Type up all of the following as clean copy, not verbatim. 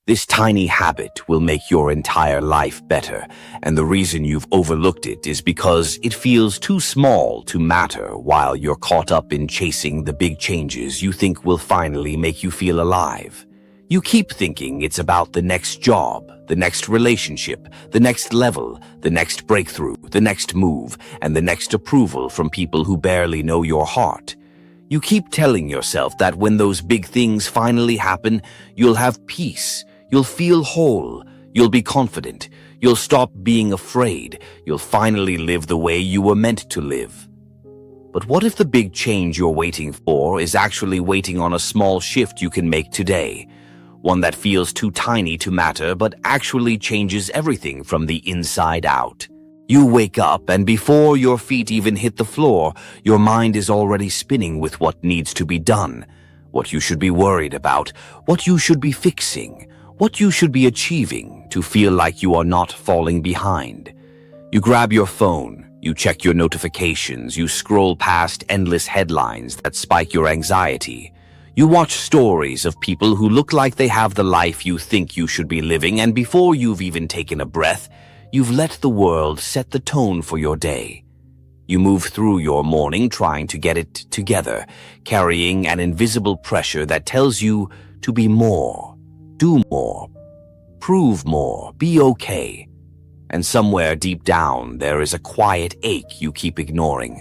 This tiny habit will make your entire life better, and the reason you've overlooked it is because it feels too small to matter while you're caught up in chasing the big changes you think will finally make you feel alive. You keep thinking it's about the next job, the next relationship, the next level, the next breakthrough, the next move, and the next approval from people who barely know your heart. You keep telling yourself that when those big things finally happen, you'll have peace. You'll feel whole, you'll be confident, you'll stop being afraid, you'll finally live the way you were meant to live. But what if the big change you're waiting for is actually waiting on a small shift you can make today? One that feels too tiny to matter but actually changes everything from the inside out. You wake up and before your feet even hit the floor, your mind is already spinning with what needs to be done, what you should be worried about, what you should be fixing, what you should be achieving to feel like you are not falling behind. You grab your phone, you check your notifications, you scroll past endless headlines that spike your anxiety. You watch stories of people who look like they have the life you think you should be living, and before you've even taken a breath, you've let the world set the tone for your day. You move through your morning trying to get it together, carrying an invisible pressure that tells you to be more. Do more, prove more, be okay. And somewhere deep down, there is a quiet ache you keep ignoring,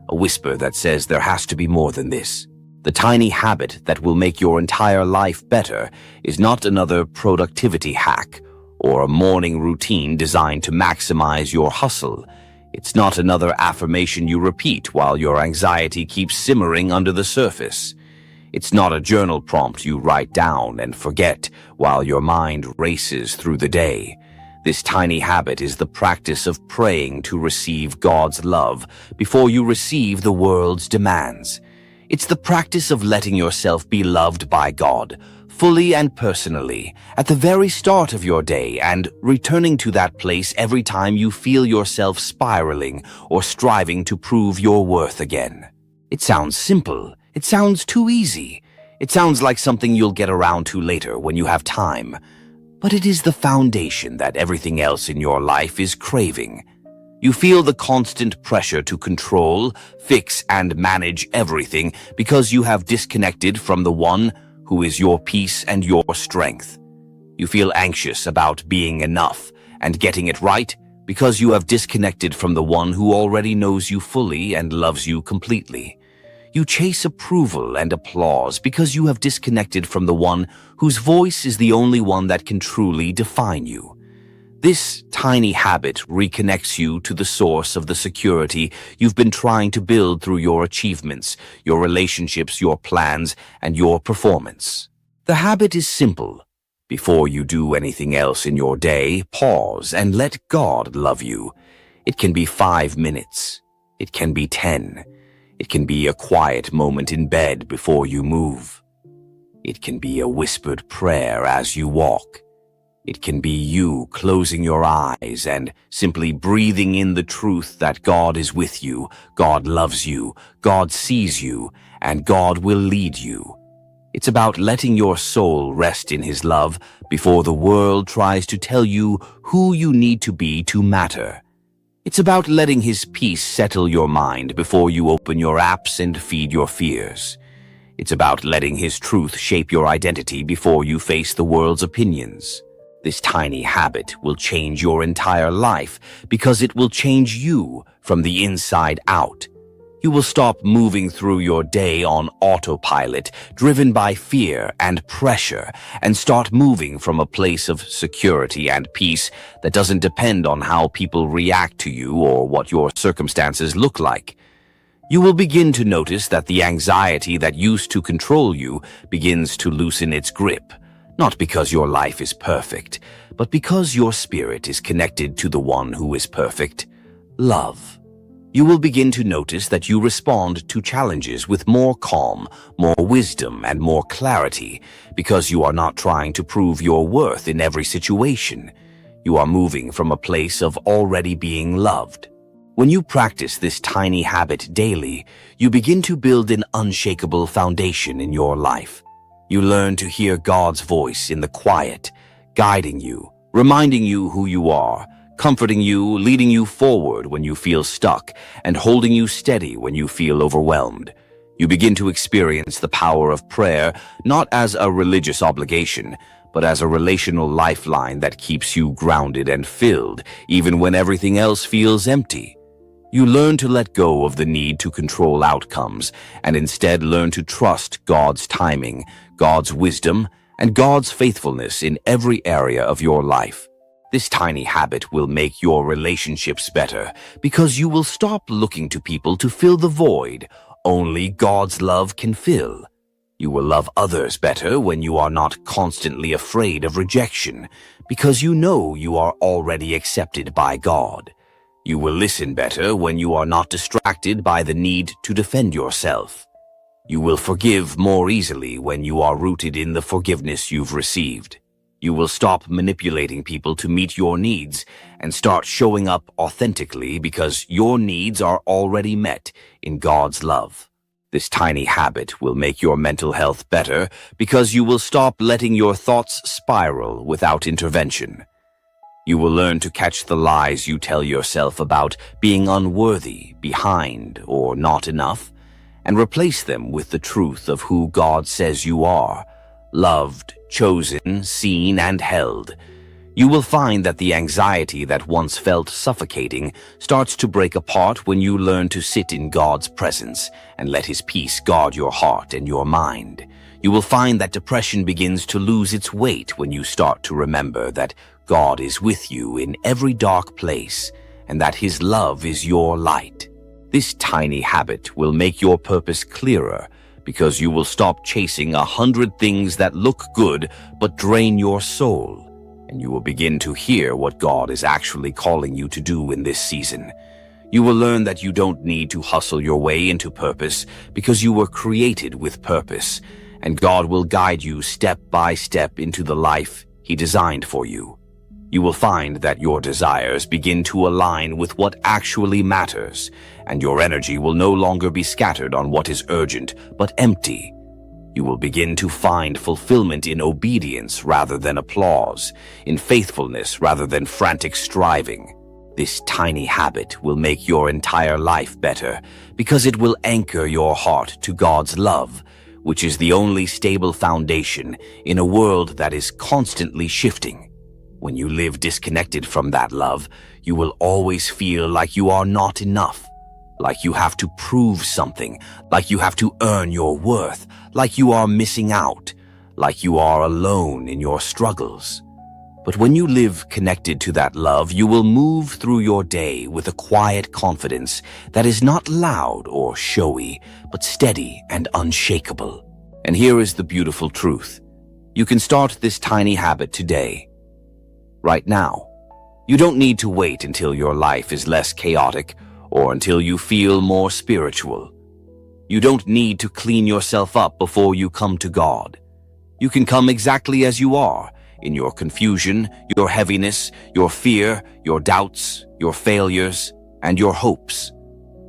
a whisper that says there has to be more than this. The tiny habit that will make your entire life better is not another productivity hack or a morning routine designed to maximize your hustle. It's not another affirmation you repeat while your anxiety keeps simmering under the surface. It's not a journal prompt you write down and forget while your mind races through the day. This tiny habit is the practice of praying to receive God's love before you receive the world's demands. It's the practice of letting yourself be loved by God, fully and personally, at the very start of your day, and returning to that place every time you feel yourself spiraling or striving to prove your worth again. It sounds simple. It sounds too easy. It sounds like something you'll get around to later when you have time. But it is the foundation that everything else in your life is craving. You feel the constant pressure to control, fix, and manage everything because you have disconnected from the one who is your peace and your strength. You feel anxious about being enough and getting it right because you have disconnected from the one who already knows you fully and loves you completely. You chase approval and applause because you have disconnected from the one whose voice is the only one that can truly define you. This tiny habit reconnects you to the source of the security you've been trying to build through your achievements, your relationships, your plans, and your performance. The habit is simple. Before you do anything else in your day, pause and let God love you. It can be 5 minutes. It can be 10. It can be a quiet moment in bed before you move. It can be a whispered prayer as you walk. It can be you closing your eyes and simply breathing in the truth that God is with you, God loves you, God sees you, and God will lead you. It's about letting your soul rest in His love before the world tries to tell you who you need to be to matter. It's about letting His peace settle your mind before you open your apps and feed your fears. It's about letting His truth shape your identity before you face the world's opinions. This tiny habit will change your entire life because it will change you from the inside out. You will stop moving through your day on autopilot, driven by fear and pressure, and start moving from a place of security and peace that doesn't depend on how people react to you or what your circumstances look like. You will begin to notice that the anxiety that used to control you begins to loosen its grip, not because your life is perfect, but because your spirit is connected to the one who is perfect, love. You will begin to notice that you respond to challenges with more calm, more wisdom, and more clarity because you are not trying to prove your worth in every situation. You are moving from a place of already being loved. When you practice this tiny habit daily, you begin to build an unshakable foundation in your life. You learn to hear God's voice in the quiet, guiding you, reminding you who you are, comforting you, leading you forward when you feel stuck, and holding you steady when you feel overwhelmed. You begin to experience the power of prayer not as a religious obligation, but as a relational lifeline that keeps you grounded and filled, even when everything else feels empty. You learn to let go of the need to control outcomes and instead learn to trust God's timing, God's wisdom, and God's faithfulness in every area of your life. This tiny habit will make your relationships better because you will stop looking to people to fill the void only God's love can fill. You will love others better when you are not constantly afraid of rejection because you know you are already accepted by God. You will listen better when you are not distracted by the need to defend yourself. You will forgive more easily when you are rooted in the forgiveness you've received. You will stop manipulating people to meet your needs and start showing up authentically because your needs are already met in God's love. This tiny habit will make your mental health better because you will stop letting your thoughts spiral without intervention. You will learn to catch the lies you tell yourself about being unworthy, behind, or not enough, and replace them with the truth of who God says you are, loved, chosen, seen, and held. You will find that the anxiety that once felt suffocating starts to break apart when you learn to sit in God's presence and let His peace guard your heart and your mind. You will find that depression begins to lose its weight when you start to remember that God is with you in every dark place and that His love is your light. This tiny habit will make your purpose clearer because you will stop chasing 100 things that look good but drain your soul, and you will begin to hear what God is actually calling you to do in this season. You will learn that you don't need to hustle your way into purpose because you were created with purpose, and God will guide you step by step into the life He designed for you. You will find that your desires begin to align with what actually matters, and your energy will no longer be scattered on what is urgent but empty. You will begin to find fulfillment in obedience rather than applause, in faithfulness rather than frantic striving. This tiny habit will make your entire life better because it will anchor your heart to God's love, which is the only stable foundation in a world that is constantly shifting. When you live disconnected from that love, you will always feel like you are not enough, like you have to prove something, like you have to earn your worth, like you are missing out, like you are alone in your struggles. But when you live connected to that love, you will move through your day with a quiet confidence that is not loud or showy, but steady and unshakable. And here is the beautiful truth. You can start this tiny habit today. Right now. You don't need to wait until your life is less chaotic or until you feel more spiritual. You don't need to clean yourself up before you come to God. You can come exactly as you are, in your confusion, your heaviness, your fear, your doubts, your failures, and your hopes.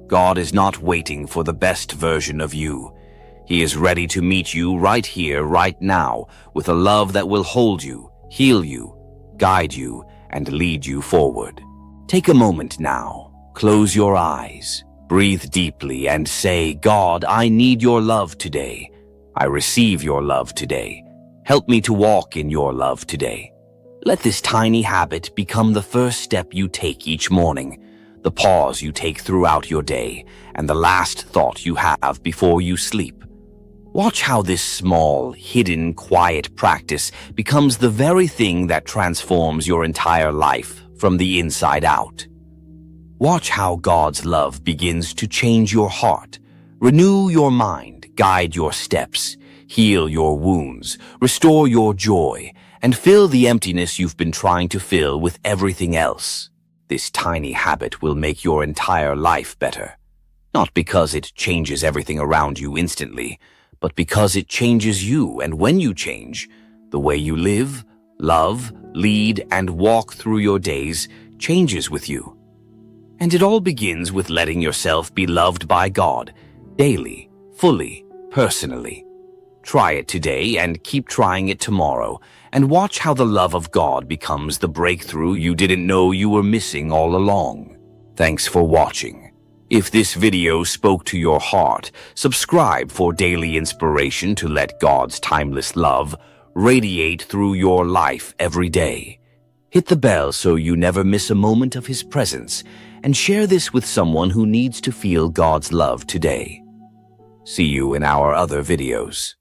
God is not waiting for the best version of you. He is ready to meet you right here, right now, with a love that will hold you, heal you, guide you, and lead you forward. Take a moment now, close your eyes, breathe deeply, and say, God, I need your love today. I receive your love today. Help me to walk in your love today. Let this tiny habit become the first step you take each morning, the pause you take throughout your day, and the last thought you have before you sleep. Watch how this small, hidden, quiet practice becomes the very thing that transforms your entire life from the inside out. Watch how God's love begins to change your heart, renew your mind, guide your steps, heal your wounds, restore your joy, and fill the emptiness you've been trying to fill with everything else. This tiny habit will make your entire life better, not because it changes everything around you instantly, but because it changes you, and when you change, the way you live, love, lead, and walk through your days changes with you. And it all begins with letting yourself be loved by God, daily, fully, personally. Try it today and keep trying it tomorrow, and watch how the love of God becomes the breakthrough you didn't know you were missing all along. Thanks for watching. If this video spoke to your heart, subscribe for daily inspiration to let God's timeless love radiate through your life every day. Hit the bell so you never miss a moment of His presence, and share this with someone who needs to feel God's love today. See you in our other videos.